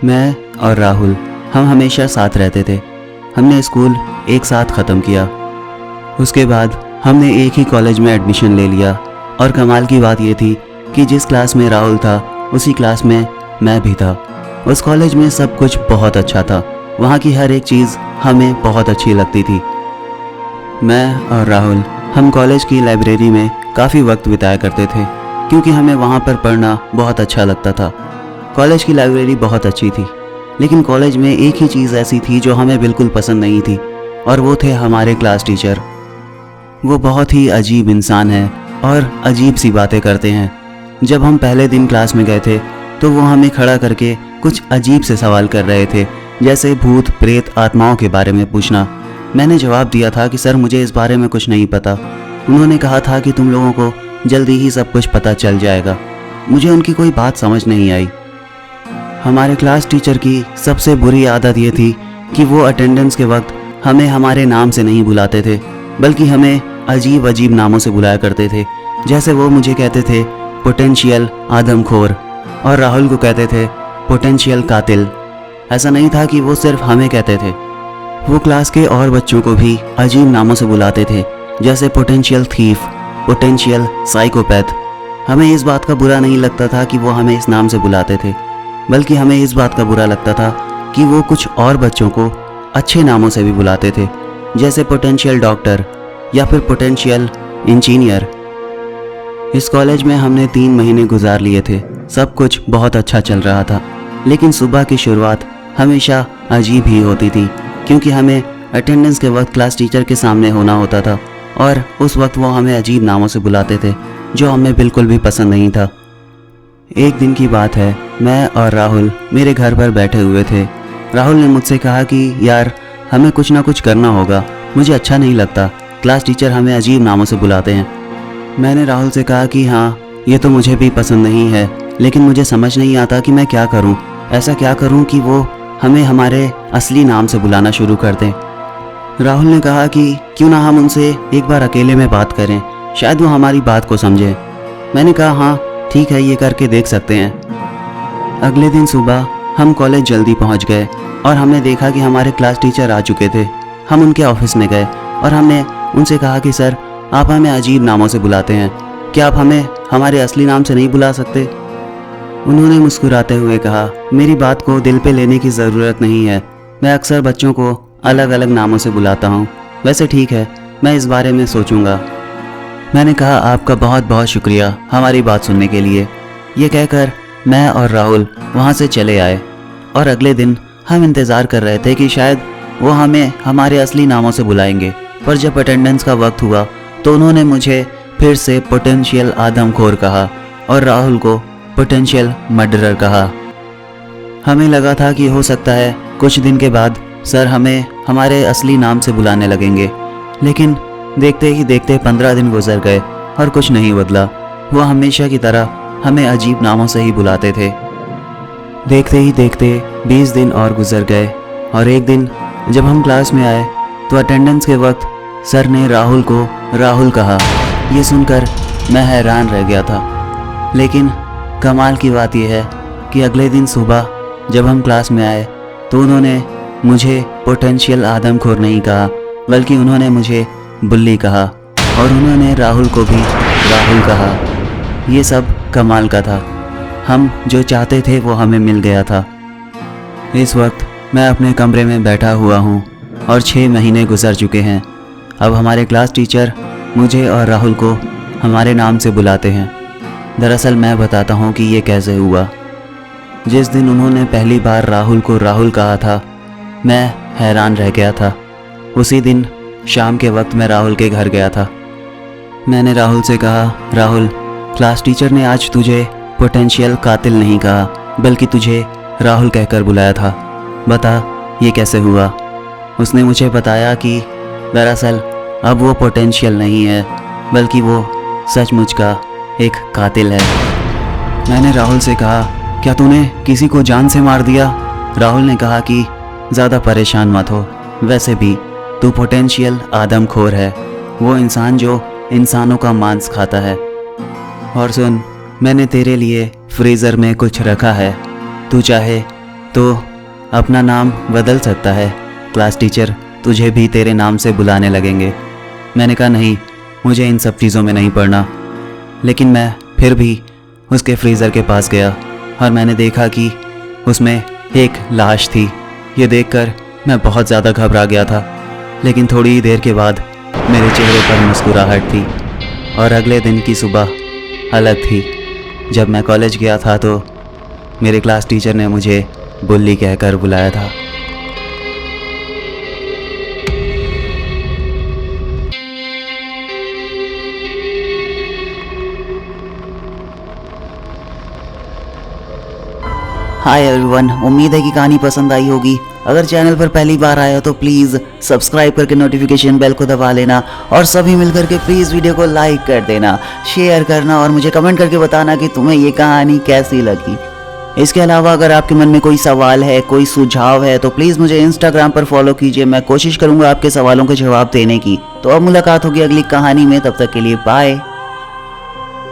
मैं और राहुल हम हमेशा साथ रहते थे। हमने स्कूल एक साथ ख़त्म किया। उसके बाद हमने एक ही कॉलेज में एडमिशन ले लिया और कमाल की बात यह थी कि जिस क्लास में राहुल था उसी क्लास में मैं भी था। उस कॉलेज में सब कुछ बहुत अच्छा था। वहाँ की हर एक चीज़ हमें बहुत अच्छी लगती थी। मैं और राहुल हम कॉलेज की लाइब्रेरी में काफ़ी वक्त बिताया करते थे क्योंकि हमें वहाँ पर पढ़ना बहुत अच्छा लगता था। कॉलेज की लाइब्रेरी बहुत अच्छी थी, लेकिन कॉलेज में एक ही चीज़ ऐसी थी जो हमें बिल्कुल पसंद नहीं थी, और वो थे हमारे क्लास टीचर। वो बहुत ही अजीब इंसान हैं और अजीब सी बातें करते हैं। जब हम पहले दिन क्लास में गए थे तो वो हमें खड़ा करके कुछ अजीब से सवाल कर रहे थे, जैसे भूत प्रेत आत्माओं के बारे में पूछना। मैंने जवाब दिया था कि सर मुझे इस बारे में कुछ नहीं पता। उन्होंने कहा था कि तुम लोगों को जल्दी ही सब कुछ पता चल जाएगा। मुझे उनकी कोई बात समझ नहीं आई। हमारे क्लास टीचर की सबसे बुरी आदत ये थी कि वो अटेंडेंस के वक्त हमें हमारे नाम से नहीं बुलाते थे, बल्कि हमें अजीब अजीब नामों से बुलाया करते थे। जैसे वो मुझे कहते थे पोटेंशियल आदमखोर और राहुल को कहते थे पोटेंशियल कातिल। ऐसा नहीं था कि वो सिर्फ हमें कहते थे, वो क्लास के और बच्चों को भी अजीब नामों से बुलाते थे, जैसे पोटेंशियल थीफ, पोटेंशियल साइकोपैथ। हमें इस बात का बुरा नहीं लगता था कि वो हमें इस नाम से बुलाते थे, बल्कि हमें इस बात का बुरा लगता था कि वो कुछ और बच्चों को अच्छे नामों से भी बुलाते थे, जैसे पोटेंशियल डॉक्टर या फिर पोटेंशियल इंजीनियर। इस कॉलेज में हमने 3 महीने गुजार लिए थे। सब कुछ बहुत अच्छा चल रहा था, लेकिन सुबह की शुरुआत हमेशा अजीब ही होती थी क्योंकि हमें अटेंडेंस के वक्त क्लास टीचर के सामने होना होता था, और उस वक्त वो हमें अजीब नामों से बुलाते थे जो हमें बिल्कुल भी पसंद नहीं था। एक दिन की बात है, मैं और राहुल मेरे घर पर बैठे हुए थे। राहुल ने मुझसे कहा कि यार हमें कुछ ना कुछ करना होगा, मुझे अच्छा नहीं लगता, क्लास टीचर हमें अजीब नामों से बुलाते हैं। मैंने राहुल से कहा कि हाँ ये तो मुझे भी पसंद नहीं है, लेकिन मुझे समझ नहीं आता कि मैं क्या करूँ। ऐसा क्या करूँ कि वो हमें हमारे असली नाम से बुलाना शुरू कर दें। राहुल ने कहा कि क्यों ना हम उनसे एक बार अकेले में बात करें, शायद वो हमारी बात को समझें। मैंने कहा हाँ ठीक है, ये करके देख सकते हैं। अगले दिन सुबह हम कॉलेज जल्दी पहुंच गए और हमने देखा कि हमारे क्लास टीचर आ चुके थे। हम उनके ऑफिस में गए और हमने उनसे कहा कि सर आप हमें अजीब नामों से बुलाते हैं, क्या आप हमें हमारे असली नाम से नहीं बुला सकते? उन्होंने मुस्कुराते हुए कहा मेरी बात को दिल पे लेने की ज़रूरत नहीं है, मैं अक्सर बच्चों को अलग अलग नामों से बुलाता हूँ। वैसे ठीक है, मैं इस बारे में सोचूंगा। मैंने कहा आपका बहुत बहुत शुक्रिया हमारी बात सुनने के लिए। ये कहकर मैं और राहुल वहाँ से चले आए, और अगले दिन हम इंतज़ार कर रहे थे कि शायद वो हमें हमारे असली नामों से बुलाएंगे। पर जब अटेंडेंस का वक्त हुआ तो उन्होंने मुझे फिर से पोटेंशियल आदमखोर कहा और राहुल को पोटेंशियल मर्डरर कहा। हमें लगा था कि हो सकता है कुछ दिन के बाद सर हमें हमारे असली नाम से बुलाने लगेंगे, लेकिन देखते ही देखते 15 दिन गुजर गए और कुछ नहीं बदला। वो हमेशा की तरह हमें अजीब नामों से ही बुलाते थे। देखते ही देखते 20 दिन और गुजर गए, और एक दिन जब हम क्लास में आए तो अटेंडेंस के वक्त सर ने राहुल को राहुल कहा। ये सुनकर मैं हैरान रह गया था, लेकिन कमाल की बात यह है कि अगले दिन सुबह जब हम क्लास में आए तो उन्होंने मुझे पोटेंशियल आदमखोर नहीं कहा, बल्कि उन्होंने मुझे बुल्ली कहा, और उन्होंने राहुल को भी राहुल कहा। ये सब कमाल का था। हम जो चाहते थे वो हमें मिल गया था। इस वक्त मैं अपने कमरे में बैठा हुआ हूँ और 6 महीने गुजर चुके हैं। अब हमारे क्लास टीचर मुझे और राहुल को हमारे नाम से बुलाते हैं। दरअसल मैं बताता हूँ कि ये कैसे हुआ। जिस दिन उन्होंने पहली बार राहुल को राहुल कहा था, मैं हैरान रह गया था। उसी दिन शाम के वक्त मैं राहुल के घर गया था। मैंने राहुल से कहा राहुल, क्लास टीचर ने आज तुझे पोटेंशियल कातिल नहीं कहा, बल्कि तुझे राहुल कहकर बुलाया था। बता ये कैसे हुआ? उसने मुझे बताया कि दरअसल अब वो पोटेंशियल नहीं है, बल्कि वो सचमुच का एक कातिल है। मैंने राहुल से कहा क्या तूने किसी को जान से मार दिया? राहुल ने कहा कि ज़्यादा परेशान मत हो, वैसे भी तू पोटेंशियल आदमखोर है, वो इंसान जो इंसानों का मांस खाता है। और सुन, मैंने तेरे लिए फ्रीज़र में कुछ रखा है, तू चाहे तो अपना नाम बदल सकता है, क्लास टीचर तुझे भी तेरे नाम से बुलाने लगेंगे। मैंने कहा नहीं, मुझे इन सब चीज़ों में नहीं पड़ना। लेकिन मैं फिर भी उसके फ्रीज़र के पास गया और मैंने देखा कि उसमें एक लाश थी। ये देखकर मैं बहुत ज़्यादा घबरा गया था, लेकिन थोड़ी ही देर के बाद मेरे चेहरे पर मुस्कुराहट थी और अगले दिन की सुबह अलग थी। जब मैं कॉलेज गया था तो मेरे क्लास टीचर ने मुझे बुल्ली कहकर बुलाया था। हाय एवरीवन, उम्मीद है कि कहानी पसंद आई होगी। अगर चैनल पर पहली बार आया हो तो प्लीज़ सब्सक्राइब करके नोटिफिकेशन बेल को दबा लेना और सभी मिलकर के प्लीज़ वीडियो को लाइक कर देना, शेयर करना और मुझे कमेंट करके बताना कि तुम्हें ये कहानी कैसी लगी। इसके अलावा अगर आपके मन में कोई सवाल है, कोई सुझाव है तो प्लीज़ मुझे इंस्टाग्राम पर फॉलो कीजिए। मैं कोशिश करूँगा आपके सवालों के जवाब देने की। तो अब मुलाकात होगी अगली कहानी में, तब तक के लिए बाय।